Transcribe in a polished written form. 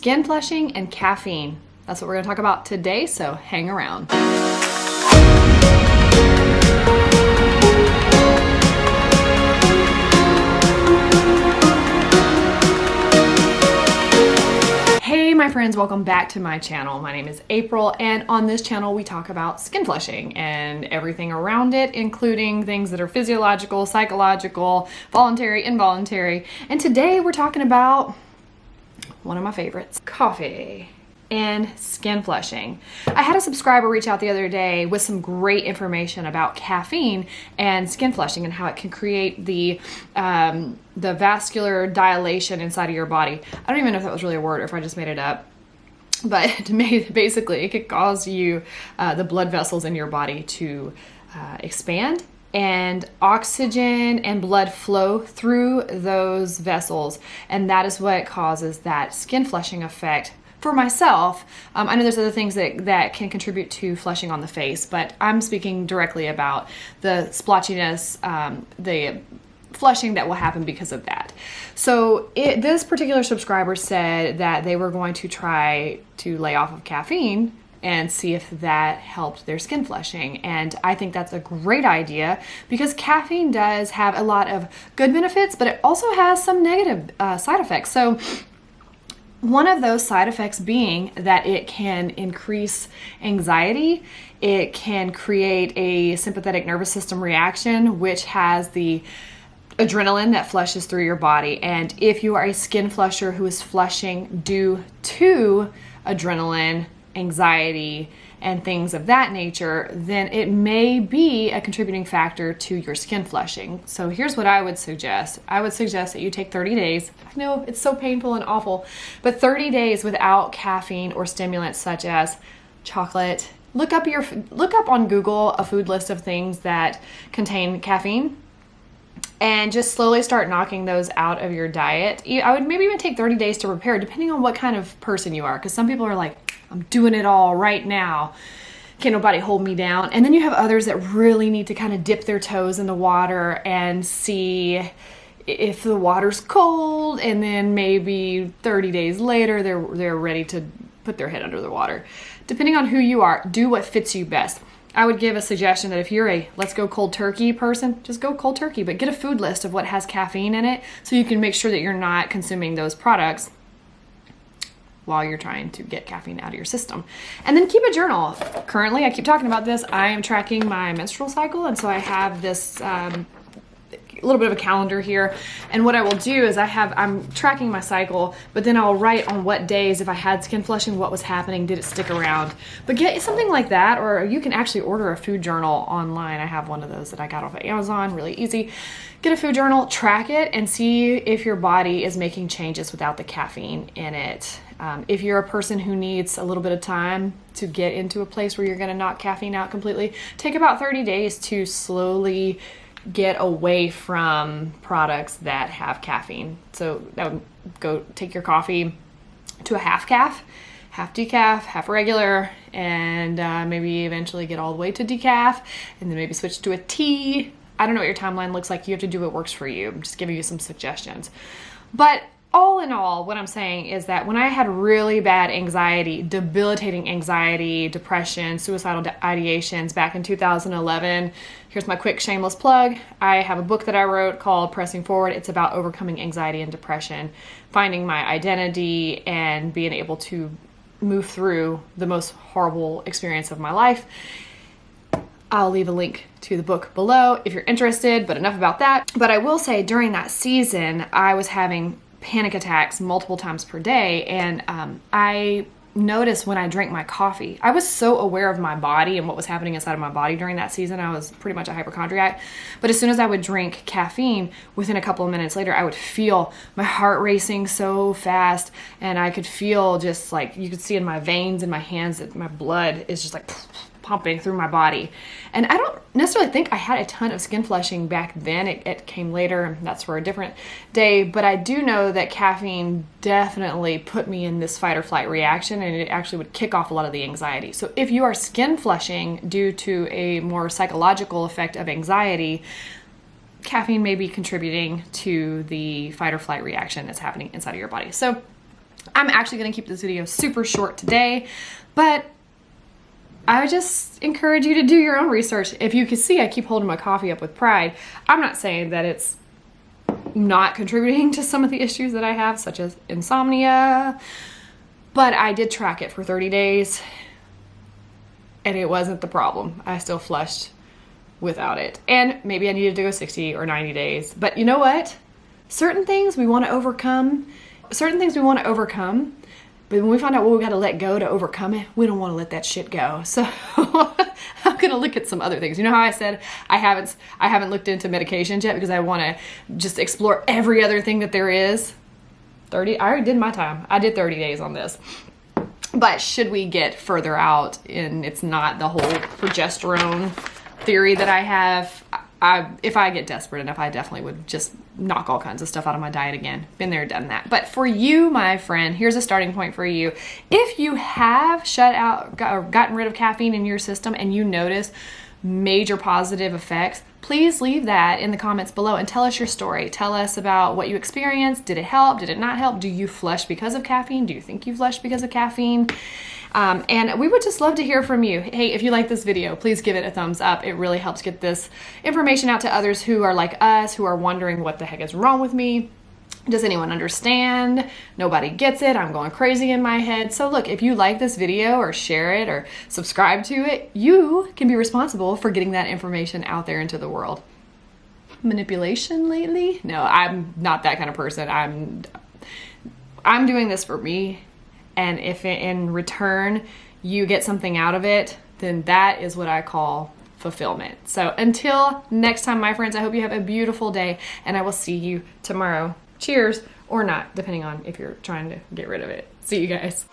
skin flushing and caffeine. That's what we're going to talk about today, so hang around. Hey my friends, welcome back to my channel. My name is April, and on this channel we talk about skin flushing and everything around it, including things that are physiological, psychological, voluntary, involuntary. And today we're talking about one of my favorites, coffee and skin flushing. I had a subscriber reach out the other day with some great information about caffeine and skin flushing and how it can create the vascular dilation inside of your body. I don't even know if that was really a word or if I just made it up. But basically, it could cause you, the blood vessels in your body to expand, and oxygen and blood flow through those vessels. And that is what causes that skin flushing effect. For myself, I know there's other things that can contribute to flushing on the face, but I'm speaking directly about the splotchiness, the flushing that will happen because of that. So this particular subscriber said that they were going to try to lay off of caffeine and see if that helped their skin flushing. And I think that's a great idea because caffeine does have a lot of good benefits, but it also has some negative side effects. So one of those side effects being that it can increase anxiety. It can create a sympathetic nervous system reaction, which has the adrenaline that flushes through your body. And if you are a skin flusher who is flushing due to adrenaline, anxiety, and things of that nature, then it may be a contributing factor to your skin flushing. So here's what I would suggest. I would suggest that you take 30 days. I know it's so painful and awful, but 30 days without caffeine or stimulants such as chocolate. Look up on Google a food list of things that contain caffeine, and just slowly start knocking those out of your diet. I would maybe even take 30 days to repair, depending on what kind of person you are. Because some people are like, I'm doing it all right now. Can't nobody hold me down. And then you have others that really need to kind of dip their toes in the water and see if the water's cold. And then maybe 30 days later, they're ready to put their head under the water. Depending on who you are, do what fits you best. I would give a suggestion that if you're a let's go cold turkey person, just go cold turkey, but get a food list of what has caffeine in it so you can make sure that you're not consuming those products while you're trying to get caffeine out of your system. And then keep a journal. Currently, I keep talking about this, I am tracking my menstrual cycle, and so I have this a little bit of a calendar here. And what I will do is I'm tracking my cycle, but then I'll write on what days, if I had skin flushing, what was happening, did it stick around. But get something like that, or you can actually order a food journal online. I have one of those that I got off of Amazon, really easy. Get a food journal, track it, and see if your body is making changes without the caffeine in it. If you're a person who needs a little bit of time to get into a place where you're gonna knock caffeine out completely, take about 30 days to slowly get away from products that have caffeine. So that would go take your coffee to a half decaf, half regular, and maybe eventually get all the way to decaf, and then maybe switch to a tea. I don't know what your timeline looks like. You have to do what works for you. I'm just giving you some suggestions. But all in all, what I'm saying is that when I had really bad anxiety, debilitating anxiety, depression, suicidal ideations back in 2011, here's my quick shameless plug. I have a book that I wrote called Pressing Forward. It's about overcoming anxiety and depression, finding my identity, and being able to move through the most horrible experience of my life. I'll leave a link to the book below if you're interested, but enough about that. But I will say during that season, I was having panic attacks multiple times per day, and I noticed when I drank my coffee, I was so aware of my body and what was happening inside of my body during that season. I was pretty much a hypochondriac, but as soon as I would drink caffeine, within a couple of minutes later, I would feel my heart racing so fast, and I could feel just like, you could see in my veins and my hands that my blood is just like pumping through my body. And I don't necessarily think I had a ton of skin flushing back then. It came later, and that's for a different day. But I do know that caffeine definitely put me in this fight or flight reaction, and it actually would kick off a lot of the anxiety. So if you are skin flushing due to a more psychological effect of anxiety, caffeine may be contributing to the fight or flight reaction that's happening inside of your body. So I'm actually going to keep this video super short today, but I would just encourage you to do your own research. If you can see, I keep holding my coffee up with pride. I'm not saying that it's not contributing to some of the issues that I have, such as insomnia, but I did track it for 30 days and it wasn't the problem. I still flushed without it. And maybe I needed to go 60 or 90 days. But you know what? Certain things we want to overcome, but when we find out what we got to let go to overcome it, we don't want to let that shit go. So I'm going to look at some other things. You know how I said I haven't looked into medications yet because I want to just explore every other thing that there is. I already did my time. I did 30 days on this. But should we get further out and it's not the whole progesterone theory that I have, if I get desperate enough, I definitely would just knock all kinds of stuff out of my diet again. Been there, done that. But for you, my friend, here's a starting point for you. If you have gotten rid of caffeine in your system and you notice major positive effects, please leave that in the comments below and tell us your story. Tell us about what you experienced. Did it help? Did it not help? Do you flush because of caffeine? Do you think you flushed because of caffeine? And we would just love to hear from you. Hey, if you like this video, please give it a thumbs up. It really helps get this information out to others who are like us, who are wondering what the heck is wrong with me. Does anyone understand? Nobody gets it. I'm going crazy in my head. So look, if you like this video or share it or subscribe to it, you can be responsible for getting that information out there into the world. Manipulation lately? No, I'm not that kind of person. I'm doing this for me. And if in return you get something out of it, then that is what I call fulfillment. So until next time, my friends, I hope you have a beautiful day and I will see you tomorrow. Cheers, or not, depending on if you're trying to get rid of it. See you guys.